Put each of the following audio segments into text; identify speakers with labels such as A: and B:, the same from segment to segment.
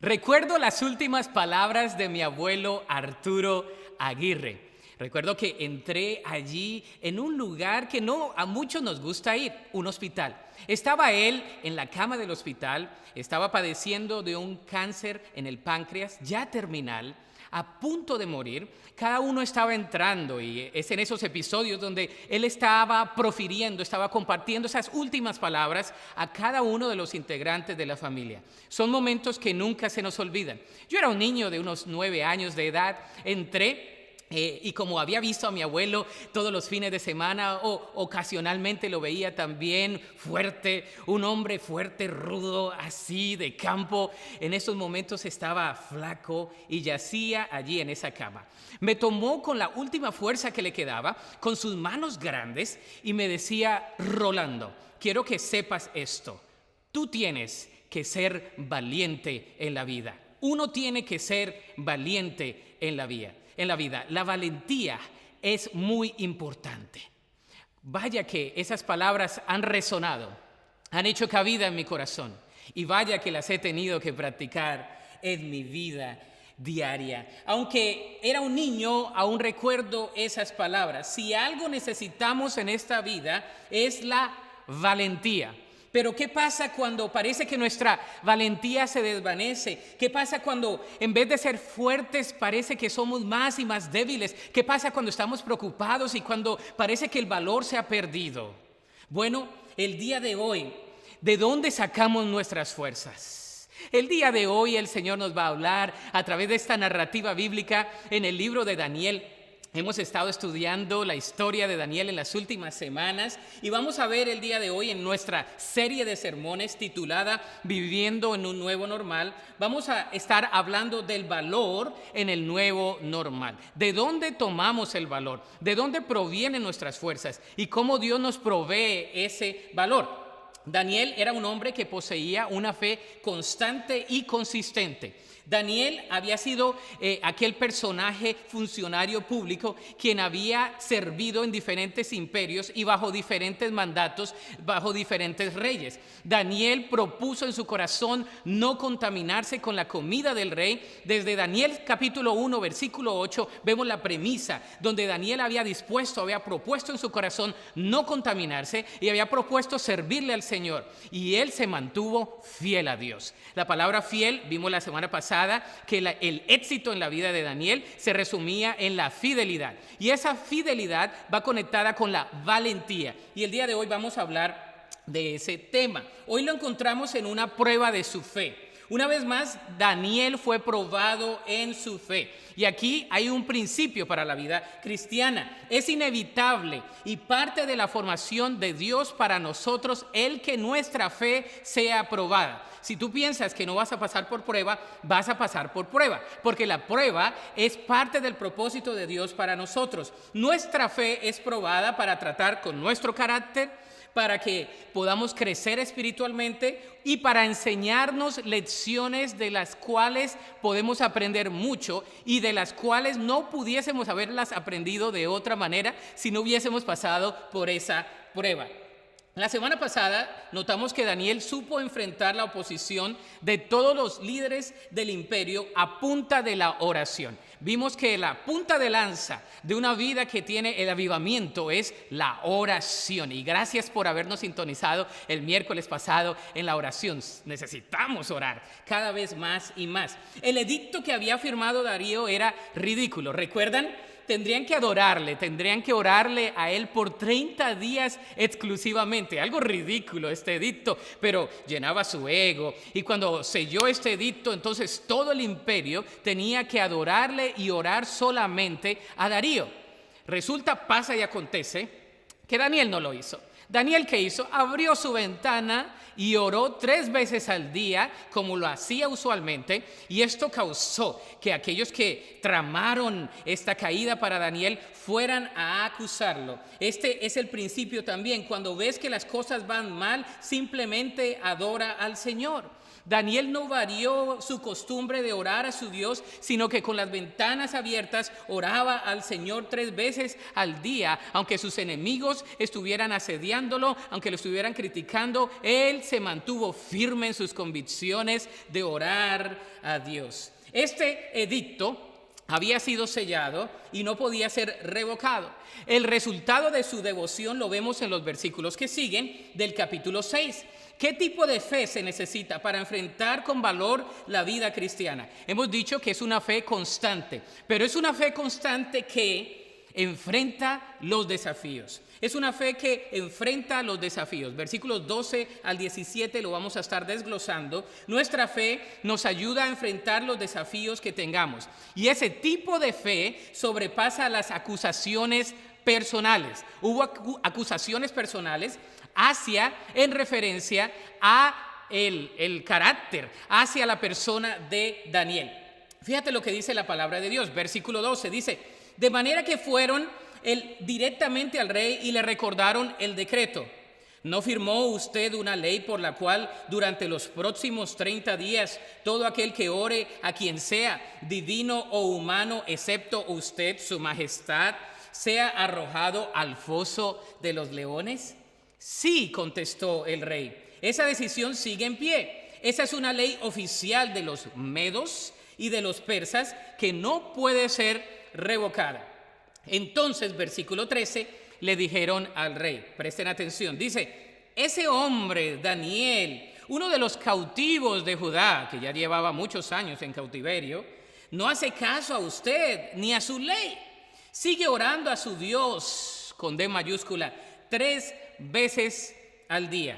A: Recuerdo las últimas palabras de mi abuelo Arturo Aguirre. Recuerdo que entré allí en un lugar que no a muchos nos gusta ir, un hospital. Estaba él en la cama del hospital, estaba padeciendo de un cáncer en el páncreas ya terminal, a punto de morir. Cada uno estaba entrando y es en esos episodios donde él estaba profiriendo, estaba compartiendo esas últimas palabras a cada uno de los integrantes de la familia. Son momentos que nunca se nos olvidan. Yo era un niño de unos 9 años de edad, entré. Y como había visto a mi abuelo todos los fines de semana, o ocasionalmente lo veía también fuerte, un hombre fuerte, rudo, así de campo, en esos momentos estaba flaco y yacía allí en esa cama. Me tomó con la última fuerza que le quedaba, con sus manos grandes, y me decía: Rolando, quiero que sepas esto, tú tienes que ser valiente en la vida. Uno tiene que ser valiente en la vida. La valentía es muy importante. Vaya que esas palabras han resonado, han hecho cabida en mi corazón, y vaya que las he tenido que practicar en mi vida diaria. Aunque era un niño, aún recuerdo esas palabras. Si algo necesitamos en esta vida es la valentía. Pero ¿qué pasa cuando parece que nuestra valentía se desvanece? ¿Qué pasa cuando en vez de ser fuertes parece que somos más y más débiles? ¿Qué pasa cuando estamos preocupados y cuando parece que el valor se ha perdido? Bueno, el día de hoy, ¿de dónde sacamos nuestras fuerzas? El día de hoy el Señor nos va a hablar a través de esta narrativa bíblica en el libro de Daniel. Hemos estado estudiando la historia de Daniel en las últimas semanas y vamos a ver el día de hoy en nuestra serie de sermones titulada Viviendo en un Nuevo Normal. Vamos a estar hablando del valor en el nuevo normal. ¿De dónde tomamos el valor? ¿De dónde provienen nuestras fuerzas? ¿Y cómo Dios nos provee ese valor? Daniel era un hombre que poseía una fe constante y consistente. Daniel había sido aquel personaje funcionario público quien había servido en diferentes imperios y bajo diferentes mandatos, bajo diferentes reyes. Daniel propuso en su corazón no contaminarse con la comida del rey. Desde Daniel capítulo 1, versículo 8, vemos la premisa donde Daniel había propuesto en su corazón no contaminarse y había propuesto servirle al Señor. Y él se mantuvo fiel a Dios. La palabra fiel, vimos la semana pasada, que el éxito en la vida de Daniel se resumía en la fidelidad. Y esa fidelidad va conectada con la valentía. Y el día de hoy vamos a hablar de ese tema. Hoy lo encontramos en una prueba de su fe. Una vez más, Daniel fue probado en su fe. Y aquí hay un principio para la vida cristiana. Es inevitable y parte de la formación de Dios para nosotros el que nuestra fe sea probada. Si tú piensas que no vas a pasar por prueba, vas a pasar por prueba, porque la prueba es parte del propósito de Dios para nosotros. Nuestra fe es probada para tratar con nuestro carácter, para que podamos crecer espiritualmente y para enseñarnos lecciones de las cuales podemos aprender mucho y de las cuales no pudiésemos haberlas aprendido de otra manera si no hubiésemos pasado por esa prueba. La semana pasada notamos que Daniel supo enfrentar la oposición de todos los líderes del imperio a punta de la oración. Vimos que la punta de lanza de una vida que tiene el avivamiento es la oración. Y gracias por habernos sintonizado el miércoles pasado en la oración. Necesitamos orar cada vez más y más. El edicto que había firmado Darío era ridículo. ¿Recuerdan? Tendrían que adorarle, tendrían que orarle a él por 30 días exclusivamente. Algo ridículo este edicto, pero llenaba su ego. Y cuando selló este edicto, entonces todo el imperio tenía que adorarle y orar solamente a Darío. Resulta, pasa y acontece que Daniel no lo hizo. Daniel, ¿qué hizo? Abrió su ventana y oró 3 veces al día, como lo hacía usualmente, y esto causó que aquellos que tramaron esta caída para Daniel fueran a acusarlo. Este es el principio también. Cuando ves que las cosas van mal, simplemente adora al Señor. Daniel no varió su costumbre de orar a su Dios, sino que con las ventanas abiertas oraba al Señor 3 veces al día. Aunque sus enemigos estuvieran asediándolo, aunque lo estuvieran criticando, él se mantuvo firme en sus convicciones de orar a Dios. Este edicto había sido sellado y no podía ser revocado. El resultado de su devoción lo vemos en los versículos que siguen del capítulo 6. ¿Qué tipo de fe se necesita para enfrentar con valor la vida cristiana? Hemos dicho que es una fe constante, pero es una fe constante que enfrenta los desafíos. Es una fe que enfrenta los desafíos. Versículos 12 al 17 lo vamos a estar desglosando. Nuestra fe nos ayuda a enfrentar los desafíos que tengamos. Y ese tipo de fe sobrepasa las acusaciones personales. Hubo acusaciones personales en referencia a el carácter, hacia la persona de Daniel. Fíjate lo que dice la palabra de Dios. Versículo 12 dice: de manera que fueron directamente al rey y le recordaron el decreto. ¿No firmó usted una ley por la cual durante los próximos 30 días todo aquel que ore a quien sea, divino o humano, excepto usted, su majestad, sea arrojado al foso de los leones? Sí, contestó el rey. Esa decisión sigue en pie. Esa es una ley oficial de los medos y de los persas que no puede ser revocada. Entonces, versículo 13, le dijeron al rey, presten atención, dice: ese hombre, Daniel, uno de los cautivos de Judá, que ya llevaba muchos años en cautiverio, no hace caso a usted ni a su ley. Sigue orando a su Dios, con D mayúscula, 3 veces al día.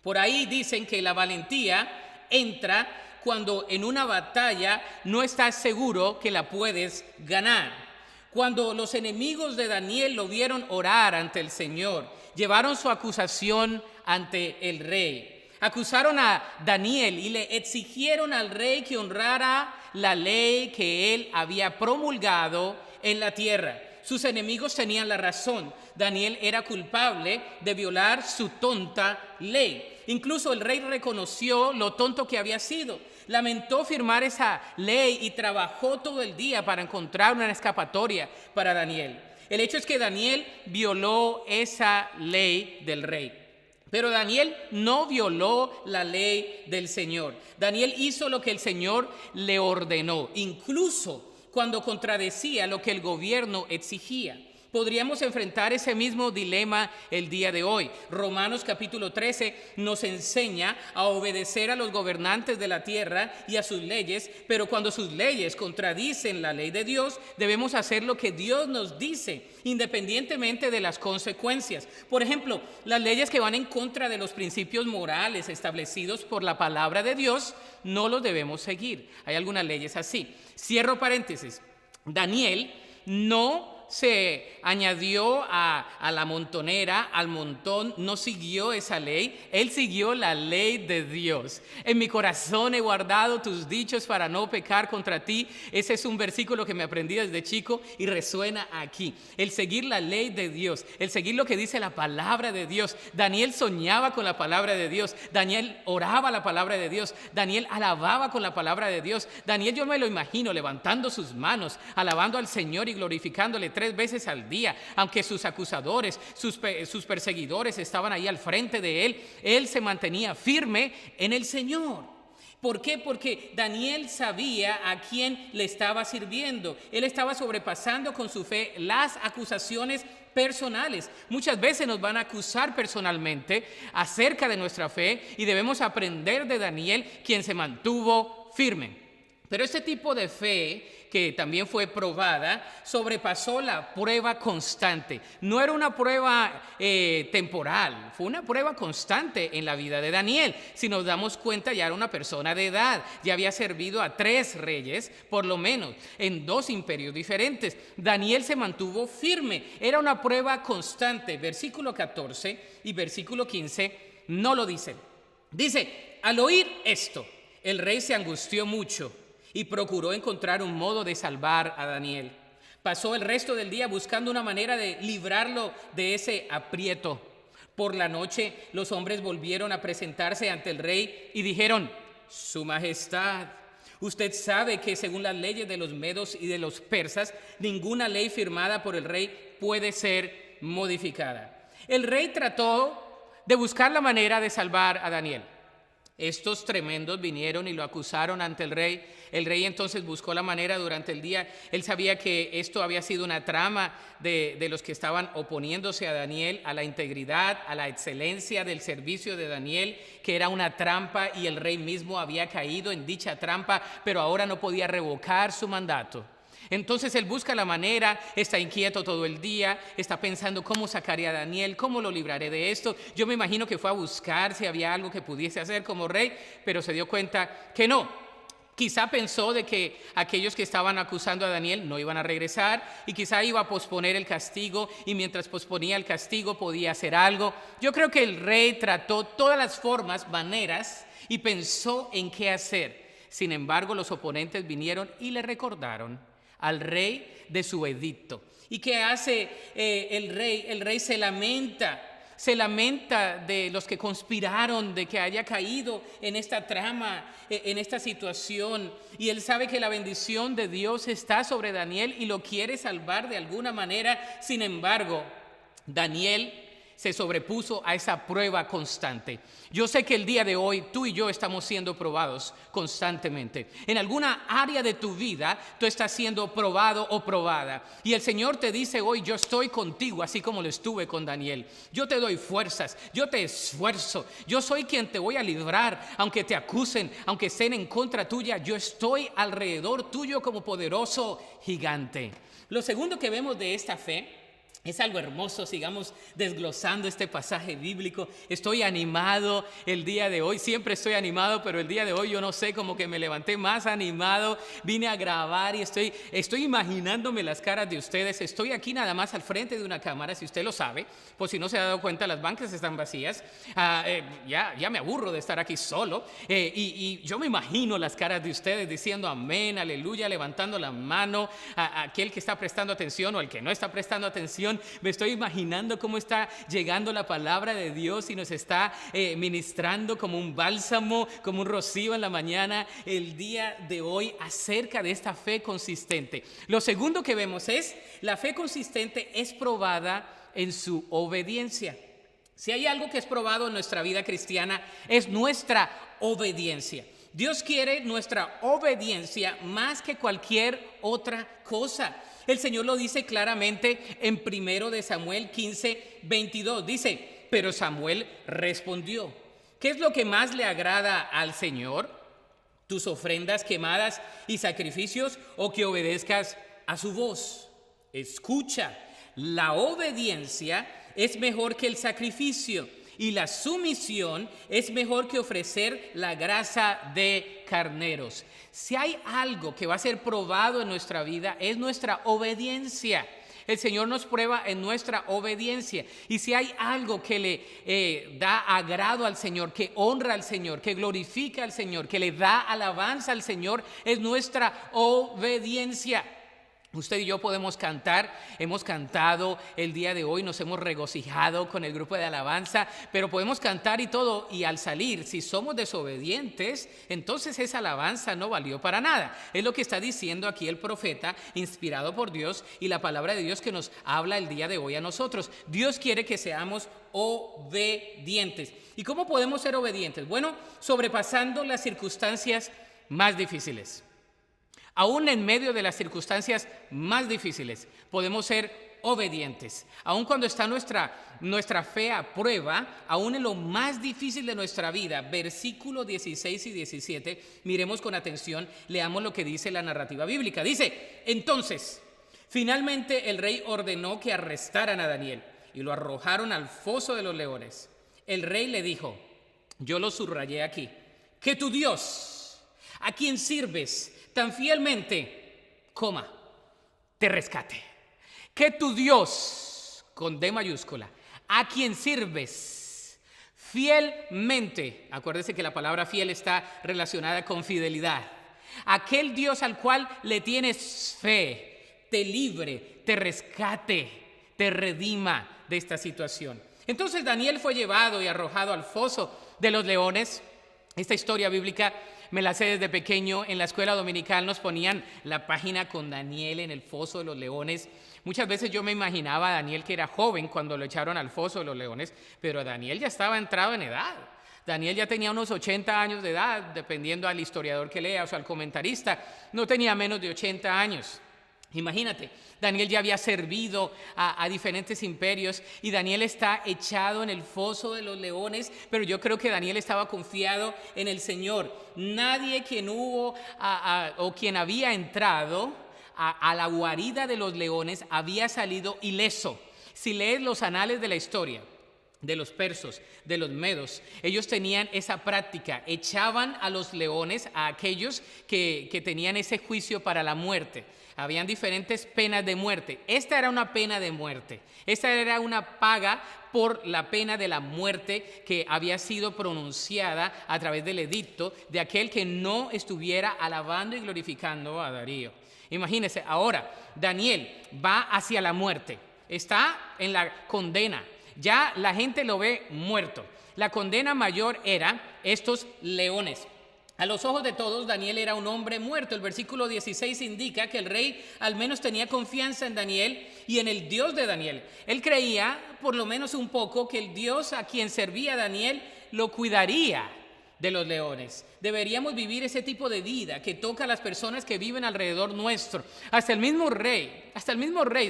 A: Por ahí dicen que la valentía entra cuando en una batalla no estás seguro que la puedes ganar. Cuando los enemigos de Daniel lo vieron orar ante el Señor, llevaron su acusación ante el rey. Acusaron a Daniel y le exigieron al rey que honrara la ley que él había promulgado en la tierra. Sus enemigos tenían la razón. Daniel era culpable de violar su tonta ley. Incluso el rey reconoció lo tonto que había sido. Lamentó firmar esa ley y trabajó todo el día para encontrar una escapatoria para Daniel. El hecho es que Daniel violó esa ley del rey. Pero Daniel no violó la ley del Señor. Daniel hizo lo que el Señor le ordenó, incluso cuando contradecía lo que el gobierno exigía. Podríamos enfrentar ese mismo dilema el día de hoy. Romanos capítulo 13 nos enseña a obedecer a los gobernantes de la tierra y a sus leyes, pero cuando sus leyes contradicen la ley de Dios, debemos hacer lo que Dios nos dice, independientemente de las consecuencias. Por ejemplo, las leyes que van en contra de los principios morales establecidos por la palabra de Dios, no los debemos seguir. Hay algunas leyes así. Cierro paréntesis. Daniel no se añadió a la montonera, al montón, no siguió esa ley, él siguió la ley de Dios. En mi corazón he guardado tus dichos para no pecar contra ti. Ese es un versículo que me aprendí desde chico y resuena aquí. El seguir la ley de Dios, el seguir lo que dice la palabra de Dios. Daniel soñaba con la palabra de Dios, Daniel oraba la palabra de Dios, Daniel alababa con la palabra de Dios. Daniel, yo me lo imagino levantando sus manos, alabando al Señor y glorificándole 3 veces al día, aunque sus acusadores, sus perseguidores estaban ahí al frente de él, él se mantenía firme en el Señor. ¿Por qué? Porque Daniel sabía a quién le estaba sirviendo. Él estaba sobrepasando con su fe las acusaciones personales. Muchas veces nos van a acusar personalmente acerca de nuestra fe y debemos aprender de Daniel, quien se mantuvo firme. Pero este tipo de fe, que también fue probada, sobrepasó la prueba constante. No era una prueba temporal, fue una prueba constante en la vida de Daniel. Si nos damos cuenta, ya era una persona de edad, ya había servido a 3 reyes, por lo menos, en 2 imperios diferentes. Daniel se mantuvo firme, era una prueba constante. Versículo 14 y versículo 15 no lo dicen. Dice: al oír esto, el rey se angustió mucho y procuró encontrar un modo de salvar a Daniel. Pasó el resto del día buscando una manera de librarlo de ese aprieto. Por la noche, los hombres volvieron a presentarse ante el rey y dijeron: Su Majestad, usted sabe que según las leyes de los medos y de los persas, ninguna ley firmada por el rey puede ser modificada. El rey trató de buscar la manera de salvar a Daniel. Estos tremendos vinieron y lo acusaron ante el rey. El rey entonces buscó la manera durante el día. Él sabía que esto había sido una trama de los que estaban oponiéndose a Daniel, a la integridad, a la excelencia del servicio de Daniel, que era una trampa y el rey mismo había caído en dicha trampa, pero ahora no podía revocar su mandato. Entonces él busca la manera, está inquieto todo el día, está pensando cómo sacaré a Daniel, cómo lo libraré de esto. Yo me imagino que fue a buscar si había algo que pudiese hacer como rey, pero se dio cuenta que no. Quizá pensó de que aquellos que estaban acusando a Daniel no iban a regresar y quizá iba a posponer el castigo y mientras posponía el castigo podía hacer algo. Yo creo que el rey trató todas las formas, maneras y pensó en qué hacer. Sin embargo, los oponentes vinieron y le recordaron al rey de su edicto. ¿Y qué hace el rey? El rey se lamenta de los que conspiraron, de que haya caído en esta trama, en esta situación. Y él sabe que la bendición de Dios está sobre Daniel y lo quiere salvar de alguna manera. Sin embargo, Daniel se sobrepuso a esa prueba constante. Yo sé que el día de hoy tú y yo estamos siendo probados constantemente. En alguna área de tu vida tú estás siendo probado o probada. Y el Señor te dice hoy, yo estoy contigo, así como lo estuve con Daniel. Yo te doy fuerzas, yo te esfuerzo. Yo soy quien te voy a librar, aunque te acusen, aunque estén en contra tuya. Yo estoy alrededor tuyo como poderoso gigante. Lo segundo que vemos de esta fe es algo hermoso. Sigamos desglosando este pasaje bíblico. Estoy animado el día de hoy. Siempre estoy animado, pero el día de hoy yo no sé, como que me levanté más animado. Vine a grabar y estoy imaginándome las caras de ustedes. Estoy aquí nada más al frente de una cámara, si usted lo sabe. Por si no se ha dado cuenta, las bancas están vacías. Ya me aburro de estar aquí solo. Y yo me imagino las caras de ustedes diciendo amén, aleluya, levantando la mano. A aquel que está prestando atención o al que no está prestando atención. Me estoy imaginando cómo está llegando la palabra de Dios y nos está ministrando como un bálsamo, como un rocío en la mañana el día de hoy acerca de esta fe consistente. Lo segundo que vemos es la fe consistente es probada en su obediencia. Si hay algo que es probado en nuestra vida cristiana es nuestra obediencia. Dios quiere nuestra obediencia más que cualquier otra cosa. El Señor lo dice claramente en 1 de Samuel 15:22. Dice, pero Samuel respondió, ¿qué es lo que más le agrada al Señor? ¿Tus ofrendas quemadas y sacrificios o que obedezcas a su voz? Escucha, la obediencia es mejor que el sacrificio y la sumisión es mejor que ofrecer la grasa de carneros. Si hay algo que va a ser probado en nuestra vida es nuestra obediencia. El Señor nos prueba en nuestra obediencia. Y si hay algo que le da agrado al Señor, que honra al Señor, que glorifica al Señor, que le da alabanza al Señor, es nuestra obediencia. Usted y yo podemos cantar, hemos cantado el día de hoy, nos hemos regocijado con el grupo de alabanza, pero podemos cantar y todo, y al salir, si somos desobedientes, entonces esa alabanza no valió para nada. Es lo que está diciendo aquí el profeta, inspirado por Dios, y la palabra de Dios que nos habla el día de hoy a nosotros. Dios quiere que seamos obedientes. ¿Y cómo podemos ser obedientes? Bueno, sobrepasando las circunstancias más difíciles. Aún en medio de las circunstancias más difíciles podemos ser obedientes. Aún cuando está nuestra fe a prueba, aún en lo más difícil de nuestra vida, versículos 16 y 17, miremos con atención, leamos lo que dice la narrativa bíblica. Dice, entonces, finalmente el rey ordenó que arrestaran a Daniel y lo arrojaron al foso de los leones. El rey le dijo, yo lo subrayé aquí, que tu Dios, a quien sirves tan fielmente, te rescate. Que tu Dios, con D mayúscula, a quien sirves fielmente, acuérdese que la palabra fiel está relacionada con fidelidad, aquel Dios al cual le tienes fe, te libre, te rescate, te redima de esta situación. Entonces Daniel fue llevado y arrojado al foso de los leones. Esta historia bíblica me la sé desde pequeño. En la escuela dominical nos ponían la página con Daniel en el foso de los leones. Muchas veces yo me imaginaba a Daniel que era joven cuando lo echaron al foso de los leones, pero Daniel ya estaba entrado en edad. Daniel ya tenía unos 80 años de edad, dependiendo al historiador que lea, o sea, al comentarista, no tenía menos de 80 años. Imagínate, Daniel ya había servido a diferentes imperios y Daniel está echado en el foso de los leones, pero yo creo que Daniel estaba confiado en el Señor. Nadie quien hubo o quien había entrado a la guarida de los leones había salido ileso. Si lees los anales de la historia, de los persos, de los medos, ellos tenían esa práctica, echaban a los leones, a aquellos que tenían ese juicio para la muerte. Habían diferentes penas de muerte. Esta era una pena de muerte. Esta era una paga por la pena de la muerte que había sido pronunciada a través del edicto de aquel que no estuviera alabando y glorificando a Darío. Imagínense, ahora Daniel va hacia la muerte, está en la condena. Ya la gente lo ve muerto. La condena mayor era estos leones. A los ojos de todos, Daniel era un hombre muerto. El versículo 16 indica que el rey al menos tenía confianza en Daniel y en el Dios de Daniel. Él creía, por lo menos un poco, que el Dios a quien servía Daniel lo cuidaría de los leones. Deberíamos vivir ese tipo de vida que toca a las personas que viven alrededor nuestro. Hasta el mismo rey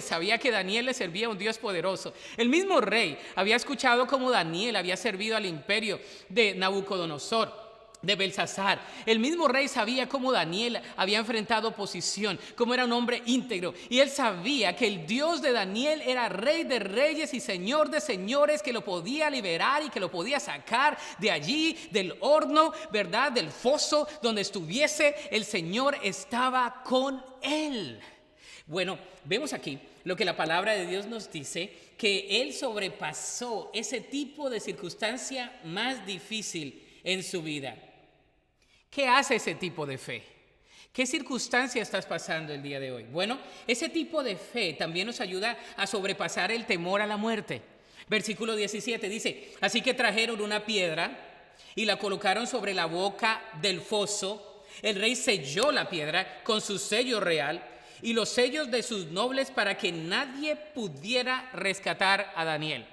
A: sabía que Daniel le servía a un Dios poderoso. El mismo rey había escuchado cómo Daniel había servido al imperio de Nabucodonosor, de Belsasar. El mismo rey sabía cómo Daniel había enfrentado oposición, cómo era un hombre íntegro, y él sabía que el Dios de Daniel era rey de reyes y señor de señores, que lo podía liberar y que lo podía sacar de allí, del horno, ¿verdad?, del foso donde estuviese. El Señor estaba con él. Bueno, vemos aquí lo que la palabra de Dios nos dice, que él sobrepasó ese tipo de circunstancia más difícil en su vida. ¿Qué hace ese tipo de fe? ¿Qué circunstancia estás pasando el día de hoy? Bueno, ese tipo de fe también nos ayuda a sobrepasar el temor a la muerte. Versículo 17 dice: así que trajeron una piedra y la colocaron sobre la boca del foso. El rey selló la piedra con su sello real y los sellos de sus nobles para que nadie pudiera rescatar a Daniel.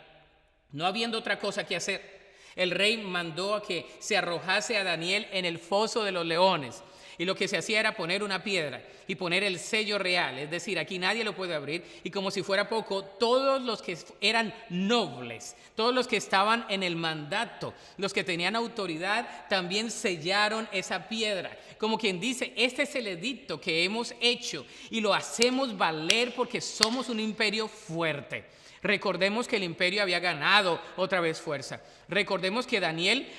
A: No habiendo otra cosa que hacer, el rey mandó a que se arrojase a Daniel en el foso de los leones. Y lo que se hacía era poner una piedra y poner el sello real, es decir, aquí nadie lo puede abrir. Y como si fuera poco, todos los que eran nobles, todos los que estaban en el mandato, los que tenían autoridad, también sellaron esa piedra. Como quien dice, este es el edicto que hemos hecho y lo hacemos valer porque somos un imperio fuerte. Recordemos que el imperio había ganado otra vez fuerza. Recordemos que Daniel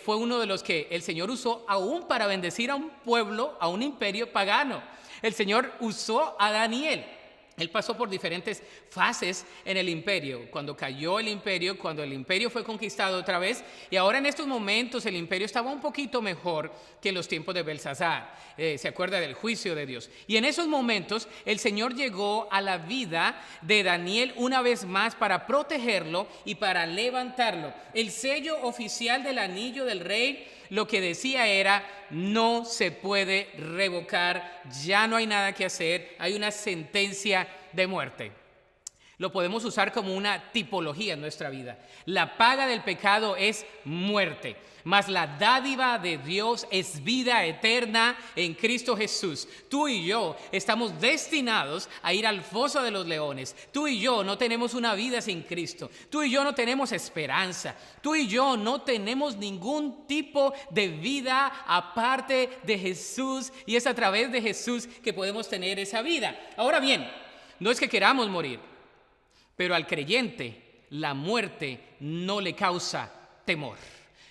A: fue uno de los que el Señor usó aún para bendecir a un pueblo, a un imperio pagano. El Señor usó a Daniel. Él pasó por diferentes fases en el imperio, cuando cayó el imperio, cuando el imperio fue conquistado otra vez, y ahora en estos momentos el imperio estaba un poquito mejor que en los tiempos de Belsasar. Se acuerda del juicio de Dios. Y en esos momentos el Señor llegó a la vida de Daniel una vez más para protegerlo y para levantarlo. El sello oficial del anillo del rey lo que decía era: no se puede revocar, ya no hay nada que hacer, hay una sentencia de muerte. Lo podemos usar como una tipología en nuestra vida. La paga del pecado es muerte, mas la dádiva de Dios es vida eterna en Cristo Jesús. Tú y yo estamos destinados a ir al foso de los leones. Tú y yo no tenemos una vida sin Cristo. Tú y yo no tenemos esperanza. Tú y yo no tenemos ningún tipo de vida aparte de Jesús, y es a través de Jesús que podemos tener esa vida. Ahora bien, no es que queramos morir, pero al creyente la muerte no le causa temor.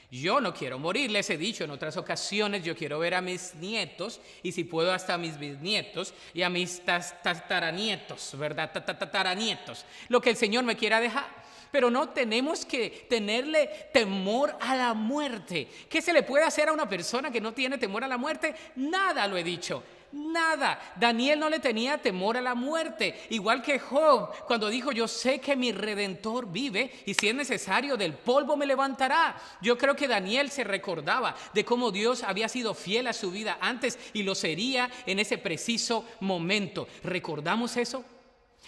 A: Yo no quiero morir, les he dicho en otras ocasiones, yo quiero ver a mis nietos y si puedo hasta a mis bisnietos y a mis tataranietos, ¿verdad? Tataranietos, lo que el Señor me quiera dejar. Pero no tenemos que tenerle temor a la muerte. ¿Qué se le puede hacer a una persona que no tiene temor a la muerte? Nada, lo he dicho. Nada. Daniel no le tenía temor a la muerte. Igual que Job, cuando dijo, yo sé que mi Redentor vive y si es necesario del polvo me levantará. Yo creo que Daniel se recordaba de cómo Dios había sido fiel a su vida antes y lo sería en ese preciso momento. ¿Recordamos eso?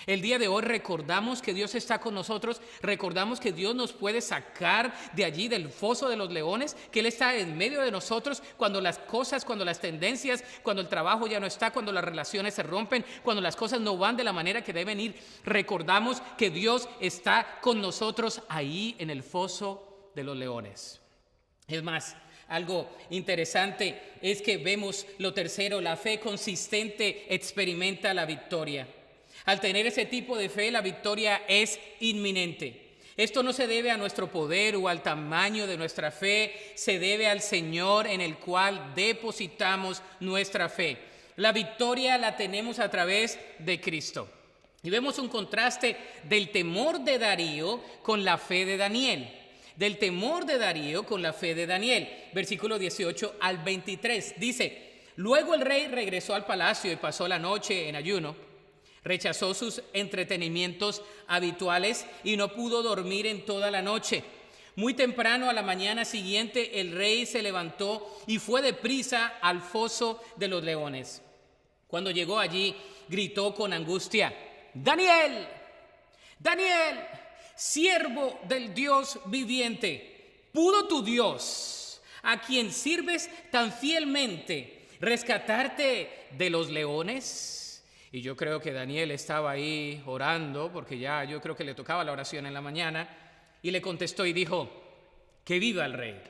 A: El día de hoy recordamos que Dios está con nosotros, recordamos que Dios nos puede sacar de allí, del foso de los leones, que Él está en medio de nosotros cuando las cosas, cuando las tendencias, cuando el trabajo ya no está, cuando las relaciones se rompen, cuando las cosas no van de la manera que deben ir. Recordamos que Dios está con nosotros ahí en el foso de los leones. Es más, algo interesante es que vemos lo tercero, la fe consistente experimenta la victoria. Al tener ese tipo de fe, la victoria es inminente. Esto no se debe a nuestro poder o al tamaño de nuestra fe, se debe al Señor en el cual depositamos nuestra fe. La victoria la tenemos a través de Cristo. Y vemos un contraste del temor de Darío con la fe de Daniel. Del temor de Darío con la fe de Daniel. Versículo 18 al 23. Dice, luego el rey regresó al palacio y pasó la noche en ayuno. Rechazó sus entretenimientos habituales y no pudo dormir en toda la noche. Muy temprano a la mañana siguiente el rey se levantó y fue deprisa al foso de los leones. Cuando llegó allí, gritó con angustia, Daniel, Daniel, siervo del Dios viviente, ¿pudo tu Dios, a quien sirves tan fielmente, rescatarte de los leones? Y yo creo que Daniel estaba ahí orando, porque ya yo creo que le tocaba la oración en la mañana, y le contestó y dijo, que viva el rey.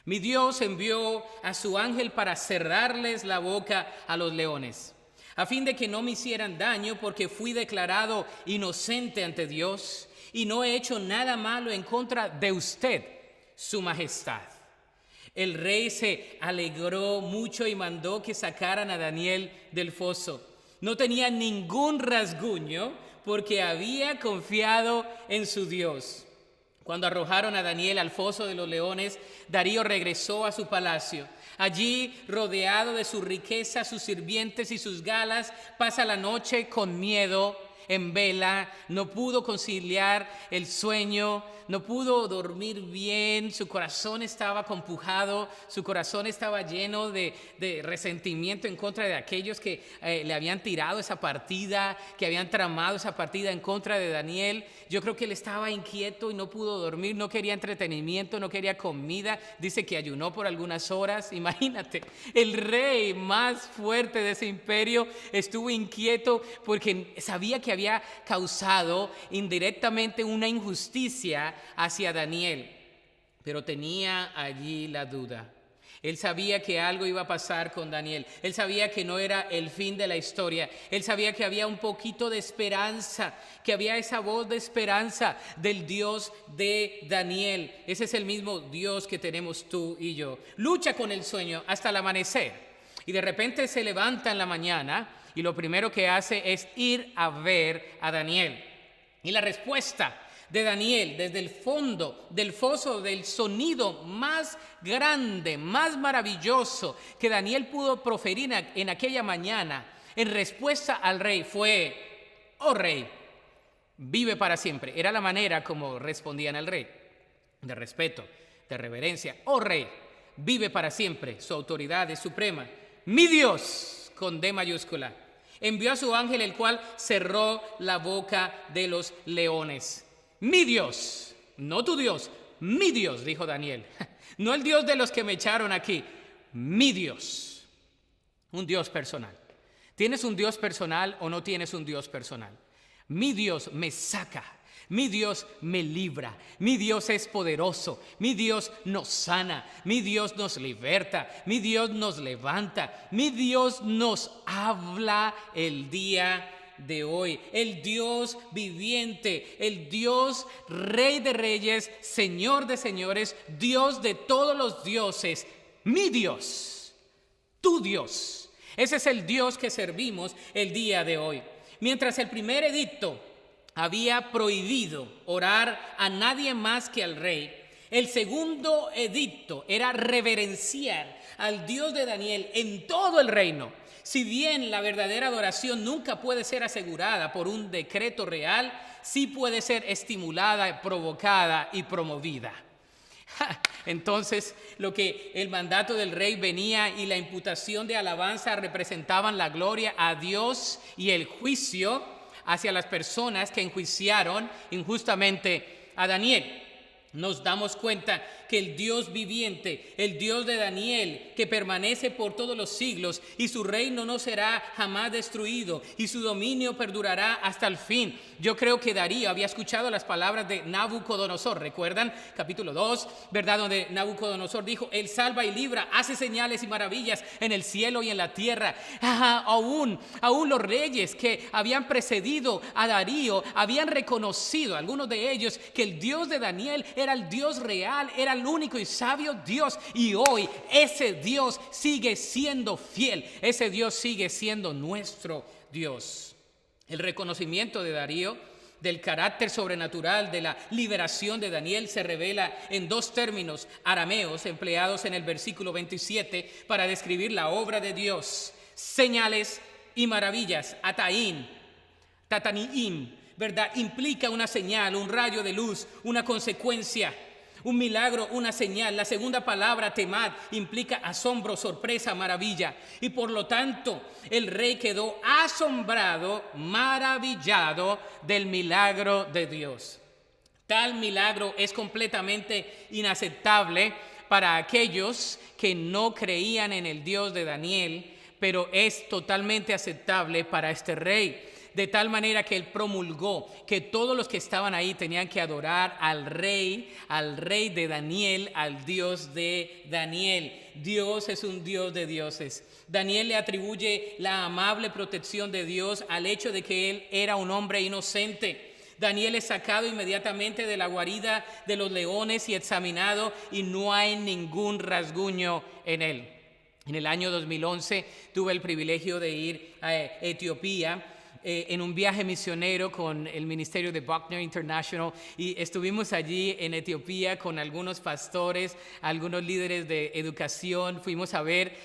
A: Mi Dios envió a su ángel para cerrarles la boca a los leones, a fin de que no me hicieran daño, porque fui declarado inocente ante Dios, y no he hecho nada malo en contra de usted, su majestad. El rey se alegró mucho y mandó que sacaran a Daniel del foso. No tenía ningún rasguño porque había confiado en su Dios. Cuando arrojaron a Daniel al foso de los leones, Darío regresó a su palacio. Allí, rodeado de su riqueza, sus sirvientes y sus galas, pasa la noche con miedo, en vela, no pudo conciliar el sueño, no pudo dormir bien, su corazón estaba compujado, su corazón estaba lleno de resentimiento en contra de aquellos que le habían tirado esa partida, que habían tramado esa partida en contra de Daniel. Yo creo que él estaba inquieto y no pudo dormir, no quería entretenimiento, no quería comida, dice que ayunó por algunas horas. Imagínate, el rey más fuerte de ese imperio estuvo inquieto porque sabía que había causado indirectamente una injusticia hacia Daniel, pero tenía allí la duda. Él sabía que algo iba a pasar con Daniel. Él sabía que no era el fin de la historia. Él sabía que había un poquito de esperanza, que había esa voz de esperanza del Dios de Daniel. Ese es el mismo Dios que tenemos tú y yo. Lucha con el sueño hasta el amanecer. Y de repente se levanta en la mañana y lo primero que hace es ir a ver a Daniel. Y la respuesta de Daniel desde el fondo del foso, del sonido más grande, más maravilloso que Daniel pudo proferir en aquella mañana en respuesta al rey fue, oh rey, vive para siempre. Era la manera como respondían al rey, de respeto, de reverencia. Oh rey, vive para siempre, su autoridad es suprema. Mi Dios, con D mayúscula, envió a su ángel, el cual cerró la boca de los leones. Mi Dios, no tu Dios, mi Dios, dijo Daniel. No el Dios de los que me echaron aquí, mi Dios. Un Dios personal. ¿Tienes un Dios personal o no tienes un Dios personal? Mi Dios me saca, mi Dios me libra, mi Dios es poderoso, mi Dios nos sana, mi Dios nos liberta, mi Dios nos levanta, mi Dios nos habla el día de hoy. El Dios viviente, el Dios Rey de reyes, Señor de señores, Dios de todos los dioses, mi Dios, tu Dios. Ese es el Dios que servimos el día de hoy. Mientras el primer edicto había prohibido orar a nadie más que al rey, El segundo edicto era reverenciar al Dios de Daniel en todo el reino. Si bien la verdadera adoración nunca puede ser asegurada por un decreto real, sí puede ser estimulada, provocada y promovida. Entonces, lo que el mandato del rey venía y la imputación de alabanza representaban la gloria a Dios y el juicio hacia las personas que enjuiciaron injustamente a Daniel. Nos damos cuenta que el Dios viviente, el Dios de Daniel, que permanece por todos los siglos, y su reino no será jamás destruido, y su dominio perdurará hasta el fin. Yo creo que Darío había escuchado las palabras de Nabucodonosor. ¿Recuerdan? Capítulo 2, ¿verdad? Donde Nabucodonosor dijo: Él salva y libra, hace señales y maravillas en el cielo y en la tierra. Aún los reyes que habían precedido a Darío habían reconocido, algunos de ellos, que el Dios de Daniel era el Dios real, era el único y sabio Dios. Y hoy ese Dios sigue siendo fiel, ese Dios sigue siendo nuestro Dios. El reconocimiento de Darío del carácter sobrenatural de la liberación de Daniel se revela en dos términos arameos empleados en el versículo 27 para describir la obra de Dios: señales y maravillas. Ataín, tataniim, ¿verdad? Implica una señal, un rayo de luz, una consecuencia, un milagro, una señal. La segunda palabra, temad, implica asombro, sorpresa, maravilla. Y por lo tanto, el rey quedó asombrado, maravillado del milagro de Dios. Tal milagro es completamente inaceptable para aquellos que no creían en el Dios de Daniel, pero es totalmente aceptable para este rey. De tal manera que él promulgó que todos los que estaban ahí tenían que adorar al rey de Daniel, al Dios de Daniel. Dios es un Dios de dioses. Daniel le atribuye la amable protección de Dios al hecho de que él era un hombre inocente. Daniel es sacado inmediatamente de la guarida de los leones y examinado, y no hay ningún rasguño en él. En el año 2011 tuve el privilegio de ir a Etiopía en un viaje misionero con el ministerio de Buckner International, y estuvimos allí en Etiopía con algunos pastores, algunos líderes de educación. Fuimos a ver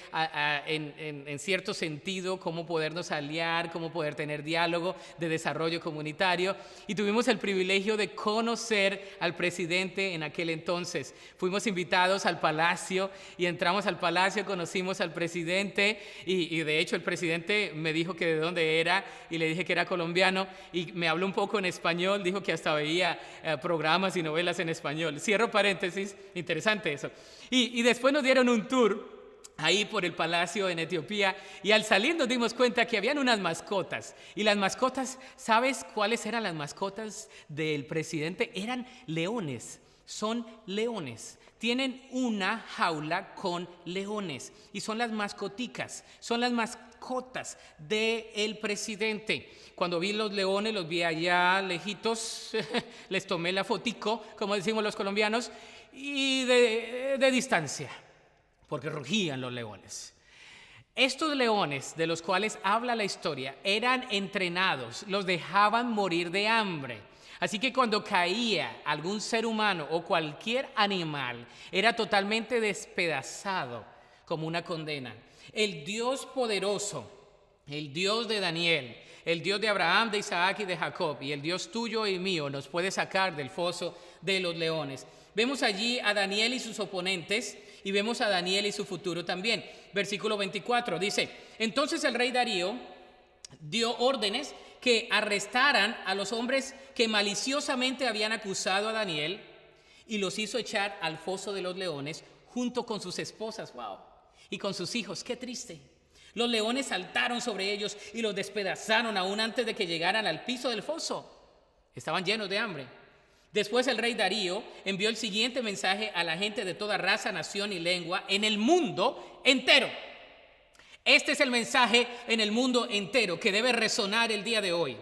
A: en cierto sentido cómo podernos aliar, cómo poder tener diálogo de desarrollo comunitario, y tuvimos el privilegio de conocer al presidente en aquel entonces. Fuimos invitados al palacio y entramos al palacio, conocimos al presidente y de hecho el presidente me dijo que de dónde era, y le dije que era colombiano, y me habló un poco en español. Dijo que hasta veía programas y novelas en español. Cierro paréntesis, interesante eso. Y después nos dieron un tour ahí por el palacio en Etiopía, y al salir nos dimos cuenta que habían unas mascotas, y las mascotas, ¿sabes cuáles eran las mascotas del presidente? Eran leones, son leones. Tienen una jaula con leones y son las mascoticas, son las mascotas del presidente. Cuando vi los leones, los vi allá lejitos, les tomé la fotico, como decimos los colombianos, y de distancia, porque rugían los leones. Estos leones de los cuales habla la historia eran entrenados, los dejaban morir de hambre. Así que cuando caía algún ser humano o cualquier animal, era totalmente despedazado como una condena. El Dios poderoso, el Dios de Daniel, el Dios de Abraham, de Isaac y de Jacob, y el Dios tuyo y mío, nos puede sacar del foso de los leones. Vemos allí a Daniel y sus oponentes, y vemos a Daniel y su futuro también. Versículo 24 dice: entonces el rey Darío dio órdenes que arrestaran a los hombres que maliciosamente habían acusado a Daniel, y los hizo echar al foso de los leones junto con sus esposas. ¡Wow! Y con sus hijos. ¡Qué triste! Los leones saltaron sobre ellos y los despedazaron aún antes de que llegaran al piso del foso. Estaban llenos de hambre. Después el rey Darío envió el siguiente mensaje a la gente de toda raza, nación y lengua en el mundo entero. Este es el mensaje en el mundo entero que debe resonar el día de hoy.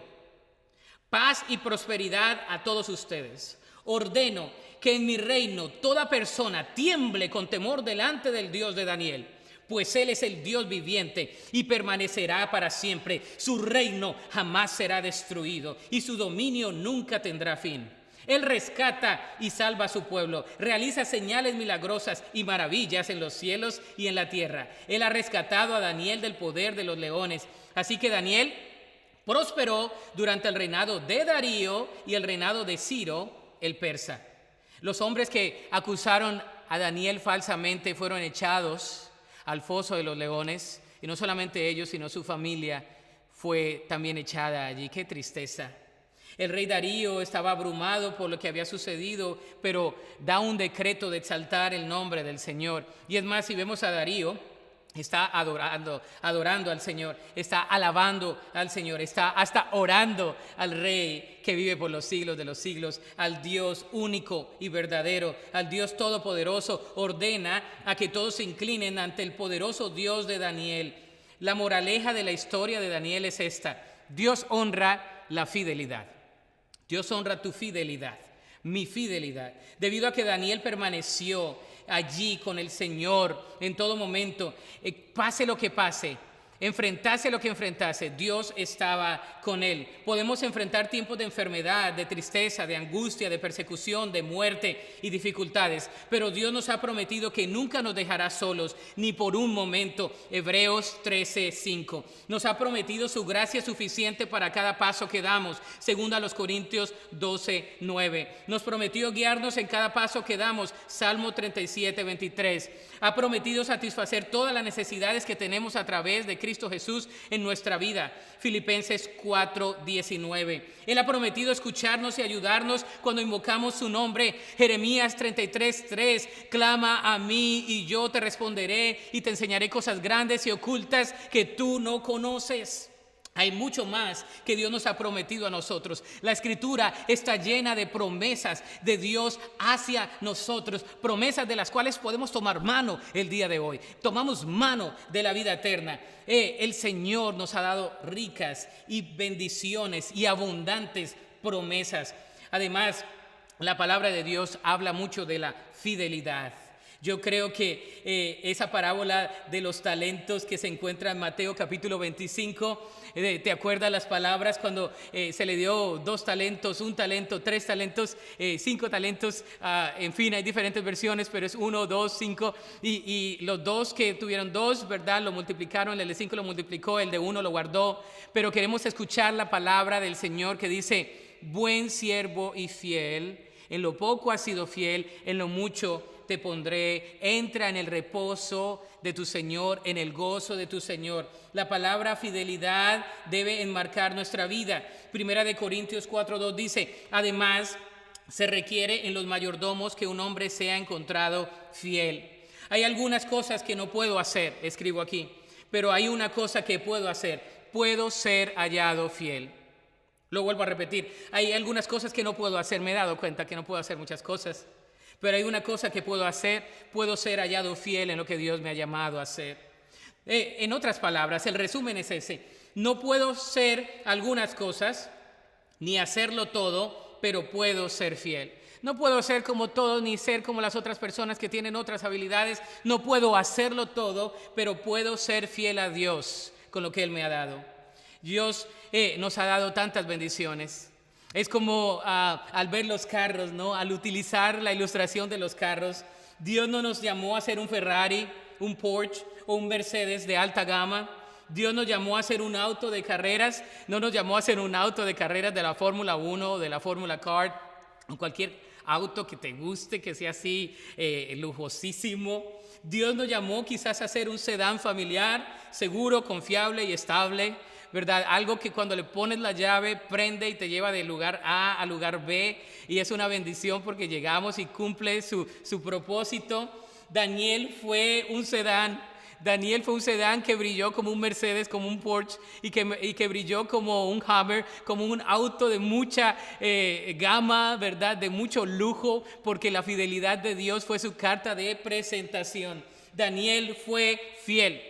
A: Paz y prosperidad a todos ustedes. Ordeno que en mi reino toda persona tiemble con temor delante del Dios de Daniel, pues Él es el Dios viviente y permanecerá para siempre. Su reino jamás será destruido y su dominio nunca tendrá fin. Él rescata y salva a su pueblo, realiza señales milagrosas y maravillas en los cielos y en la tierra. Él ha rescatado a Daniel del poder de los leones. Así que Daniel prosperó durante el reinado de Darío y el reinado de Ciro, el persa. Los hombres que acusaron a Daniel falsamente fueron echados al foso de los leones, y no solamente ellos, sino su familia fue también echada allí. ¡Qué tristeza! El rey Darío estaba abrumado por lo que había sucedido, pero da un decreto de exaltar el nombre del Señor. Y es más, si vemos a Darío, está adorando al Señor, está alabando al Señor, está hasta orando al Rey que vive por los siglos de los siglos, al Dios único y verdadero, al Dios todopoderoso. Ordena a que todos se inclinen ante el poderoso Dios de Daniel. La moraleja de la historia de Daniel es esta: Dios honra la fidelidad. Dios honra tu fidelidad, mi fidelidad. Debido a que Daniel permaneció allí con el Señor en todo momento, pase lo que pase, enfrentase lo que enfrentase, Dios estaba con él. Podemos enfrentar tiempos de enfermedad, de tristeza, de angustia, de persecución, de muerte y dificultades, pero Dios nos ha prometido que nunca nos dejará solos, ni por un momento. Hebreos 13:5. Nos ha prometido su gracia suficiente para cada paso que damos, según a los Corintios 12:9. Nos prometió guiarnos en cada paso que damos, Salmo 37:23. Ha prometido satisfacer todas las necesidades que tenemos a través de Cristo Jesús en nuestra vida, Filipenses 4:19. Él ha prometido escucharnos y ayudarnos cuando invocamos su nombre, Jeremías 33:3. Clama a mí y yo te responderé y te enseñaré cosas grandes y ocultas que tú no conoces. Hay mucho más que Dios nos ha prometido a nosotros. La Escritura está llena de promesas de Dios hacia nosotros, promesas de las cuales podemos tomar mano el día de hoy. Tomamos mano de la vida eterna. El Señor nos ha dado ricas y bendiciones y abundantes promesas. Además, la palabra de Dios habla mucho de la fidelidad. Yo creo que esa parábola de los talentos que se encuentra en Mateo capítulo 25, ¿te acuerdas las palabras cuando se le dio 2 talentos, 1 talento, 3 talentos, 5 talentos? En fin, hay diferentes versiones, pero es 1, 2, 5. Y los 2 que tuvieron 2, ¿verdad? Lo multiplicaron, el de 5 lo multiplicó, el de 1 lo guardó. Pero queremos escuchar la palabra del Señor que dice: buen siervo y fiel, en lo poco has sido fiel, en lo mucho te pondré. Entra en el reposo de tu Señor, en el gozo de tu Señor. La palabra fidelidad debe enmarcar nuestra vida. Primera de Corintios 4:2 dice: además, se requiere en los mayordomos que un hombre sea encontrado fiel. Hay algunas cosas que no puedo hacer, escribo aquí, pero hay una cosa que puedo hacer: puedo ser hallado fiel. Lo vuelvo a repetir, hay algunas cosas que no puedo hacer. Me he dado cuenta que no puedo hacer muchas cosas, pero hay una cosa que puedo hacer: puedo ser hallado fiel en lo que Dios me ha llamado a hacer. En otras palabras, el resumen es ese: no puedo ser algunas cosas, ni hacerlo todo, pero puedo ser fiel. No puedo ser como todos, ni ser como las otras personas que tienen otras habilidades. No puedo hacerlo todo, pero puedo ser fiel a Dios con lo que Él me ha dado. Dios nos ha dado tantas bendiciones. Es como al ver los carros, ¿no? Al utilizar la ilustración de los carros, Dios no nos llamó a ser un Ferrari, un Porsche o un Mercedes de alta gama. Dios nos llamó a ser un auto de carreras. No nos llamó a ser un auto de carreras de la Fórmula 1 o de la Fórmula Kart, o cualquier auto que te guste, que sea así lujosísimo. Dios nos llamó quizás a ser un sedán familiar, seguro, confiable y estable, ¿verdad? Algo que cuando le pones la llave prende y te lleva de lugar A a lugar B, y es una bendición porque llegamos y cumple su propósito. Daniel fue un sedán. Daniel fue un sedán que brilló como un Mercedes, como un Porsche, y que brilló como un Hummer, como un auto de mucha gama, ¿verdad? De mucho lujo, porque la fidelidad de Dios fue su carta de presentación. Daniel fue fiel.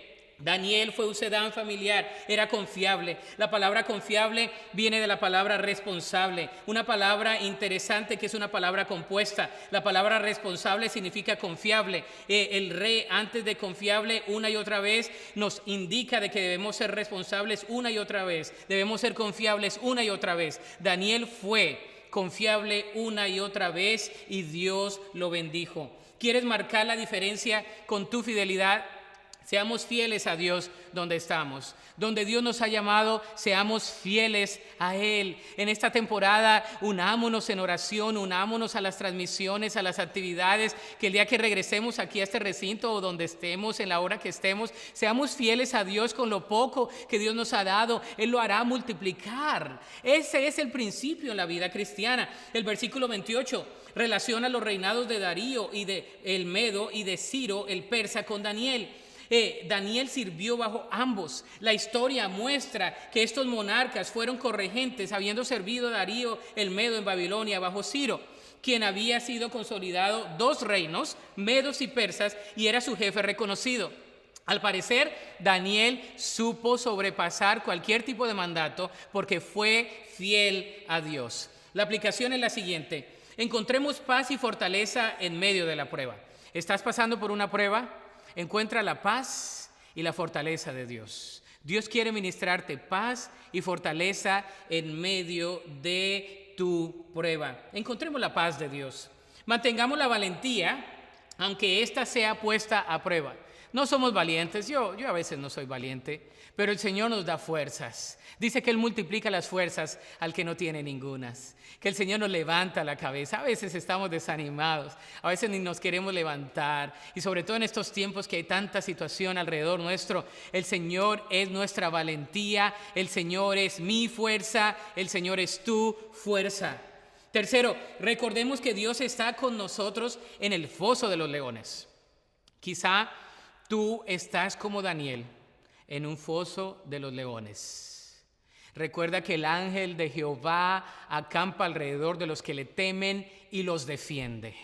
A: Daniel fue un sedán familiar, era confiable. La palabra confiable viene de la palabra responsable, una palabra interesante que es una palabra compuesta. La palabra responsable significa confiable. El rey, antes de confiable, una y otra vez nos indica de que debemos ser responsables una y otra vez, debemos ser confiables una y otra vez. Daniel fue confiable una y otra vez y Dios lo bendijo. ¿Quieres marcar la diferencia con tu fidelidad? Seamos fieles a Dios donde estamos. Donde Dios nos ha llamado, seamos fieles a Él. En esta temporada, unámonos en oración, unámonos a las transmisiones, a las actividades, que el día que regresemos aquí a este recinto o donde estemos, en la hora que estemos, seamos fieles a Dios con lo poco que Dios nos ha dado. Él lo hará multiplicar. Ese es el principio en la vida cristiana. El versículo 28 relaciona los reinados de Darío y de el Medo y de Ciro, el persa, con Daniel. Daniel sirvió bajo ambos. La historia muestra que estos monarcas fueron corregentes, habiendo servido a Darío el Medo en Babilonia bajo Ciro, quien había sido consolidado 2 reinos, medos y persas, y era su jefe reconocido. Al parecer, Daniel supo sobrepasar cualquier tipo de mandato porque fue fiel a Dios. La aplicación es la siguiente: encontremos paz y fortaleza en medio de la prueba. ¿Estás pasando por una prueba? Encuentra la paz y la fortaleza de Dios. Dios quiere ministrarte paz y fortaleza en medio de tu prueba. Encontremos la paz de Dios. Mantengamos la valentía, aunque ésta sea puesta a prueba. No somos valientes, yo a veces no soy valiente, pero el Señor nos da fuerzas. Dice que Él multiplica las fuerzas al que no tiene ningunas, que el Señor nos levanta la cabeza. A veces estamos desanimados, a veces ni nos queremos levantar, y sobre todo en estos tiempos que hay tanta situación alrededor nuestro, el Señor es nuestra valentía, el Señor es mi fuerza, el Señor es tu fuerza. Tercero, recordemos que Dios está con nosotros en el foso de los leones. Quizá tú estás como Daniel en un foso de los leones. Recuerda que el ángel de Jehová acampa alrededor de los que le temen y los defiende.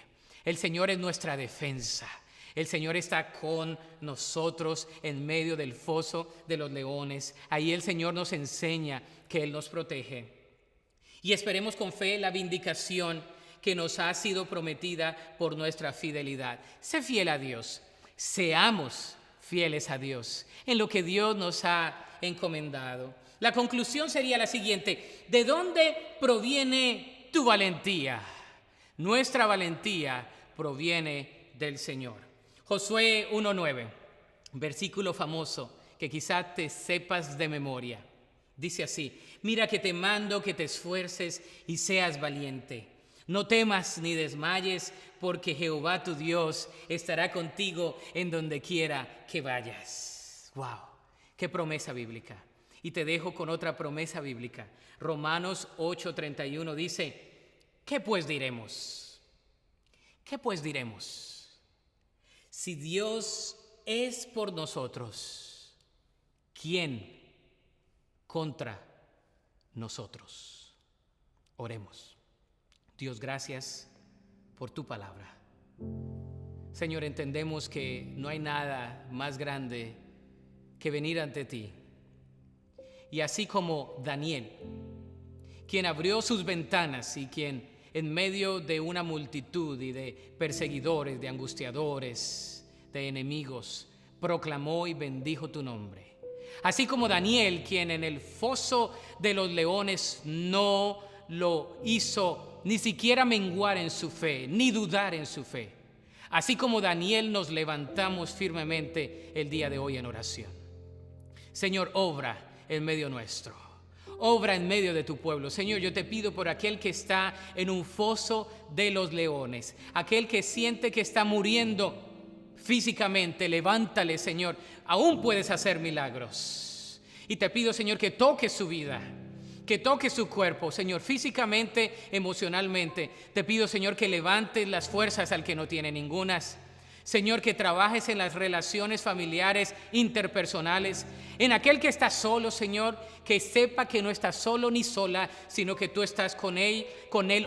A: El Señor es nuestra defensa. El Señor está con nosotros en medio del foso de los leones. Ahí el Señor nos enseña que Él nos protege. Y esperemos con fe la vindicación que nos ha sido prometida por nuestra fidelidad. Sé fiel a Dios. Seamos fieles a Dios en lo que Dios nos ha encomendado. La conclusión sería la siguiente: ¿de dónde proviene tu valentía? Nuestra valentía proviene del Señor. Josué 1:9, versículo famoso que quizá te sepas de memoria. Dice así: mira que te mando que te esfuerces y seas valiente. No temas ni desmayes, porque Jehová tu Dios estará contigo en donde quiera que vayas. ¡Wow! ¡Qué promesa bíblica! Y te dejo con otra promesa bíblica. Romanos 8:31 dice: ¿qué pues diremos? ¿Qué pues diremos? Si Dios es por nosotros, ¿quién contra nosotros? Oremos. Dios, gracias por tu palabra. Señor, entendemos que no hay nada más grande que venir ante ti. Y así como Daniel, quien abrió sus ventanas y quien en medio de una multitud y de perseguidores, de angustiadores, de enemigos, proclamó y bendijo tu nombre. Así como Daniel, quien en el foso de los leones no lo hizo ni siquiera menguar en su fe, ni dudar en su fe. Así como Daniel, nos levantamos firmemente el día de hoy en oración. Señor, obra en medio nuestro. Obra en medio de tu pueblo. Señor, yo te pido por aquel que está en un foso de los leones, aquel que siente que está muriendo físicamente, levántale, Señor. Aún puedes hacer milagros. Y te pido, Señor, que toques su vida, que toque su cuerpo, Señor, físicamente, emocionalmente. Te pido, Señor, que levantes las fuerzas al que no tiene ningunas. Señor, que trabajes en las relaciones familiares, interpersonales, en aquel que está solo, Señor, que sepa que no está solo ni sola, sino que tú estás con él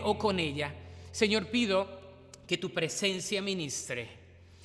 A: o con ella. Señor, pido que tu presencia ministre.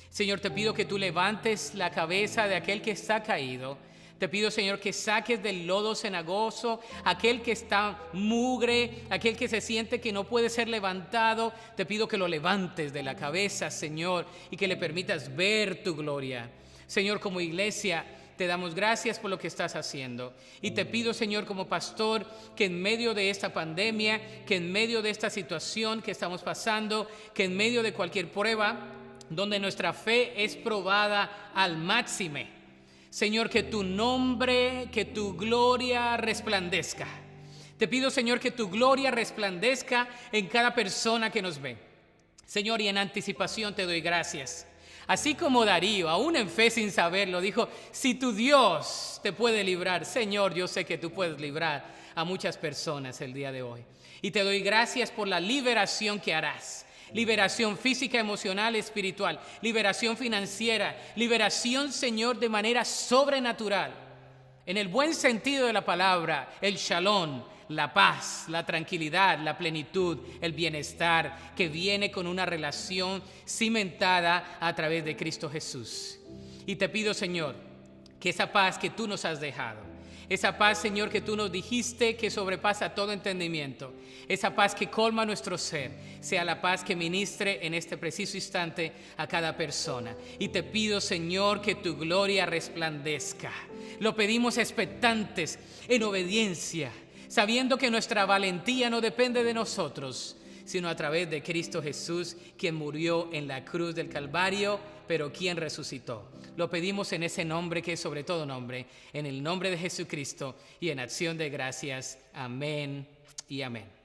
A: Señor, te pido que tú levantes la cabeza de aquel que está caído. Te pido, Señor, que saques del lodo cenagoso aquel que está mugre, aquel que se siente que no puede ser levantado. Te pido que lo levantes de la cabeza, Señor, y que le permitas ver tu gloria. Señor, como iglesia, Te damos gracias por lo que estás haciendo. Y te pido, Señor, como pastor, que en medio de esta pandemia, que en medio de esta situación que estamos pasando, que en medio de cualquier prueba, donde nuestra fe es probada al máxime, Señor, que tu nombre, que tu gloria resplandezca. Te pido, Señor, que tu gloria resplandezca en cada persona que nos ve. Señor, y en anticipación te doy gracias. Así como Darío, aún en fe sin saberlo, dijo, si tu Dios te puede librar, Señor, yo sé que tú puedes librar a muchas personas el día de hoy. Y te doy gracias por la liberación que harás. Liberación física, emocional, espiritual, liberación financiera, liberación, Señor, de manera sobrenatural. En el buen sentido de la palabra, el shalom, la paz, la tranquilidad, la plenitud, el bienestar que viene con una relación cimentada a través de Cristo Jesús. Y te pido, Señor, que esa paz que tú nos has dejado, esa paz, Señor, que tú nos dijiste que sobrepasa todo entendimiento, esa paz que colma nuestro ser, sea la paz que ministre en este preciso instante a cada persona. Y te pido, Señor, que tu gloria resplandezca. Lo pedimos expectantes, en obediencia, sabiendo que nuestra valentía no depende de nosotros, sino a través de Cristo Jesús, quien murió en la cruz del Calvario, pero quien resucitó. Lo pedimos en ese nombre que es sobre todo nombre, en el nombre de Jesucristo y en acción de gracias. Amén y amén.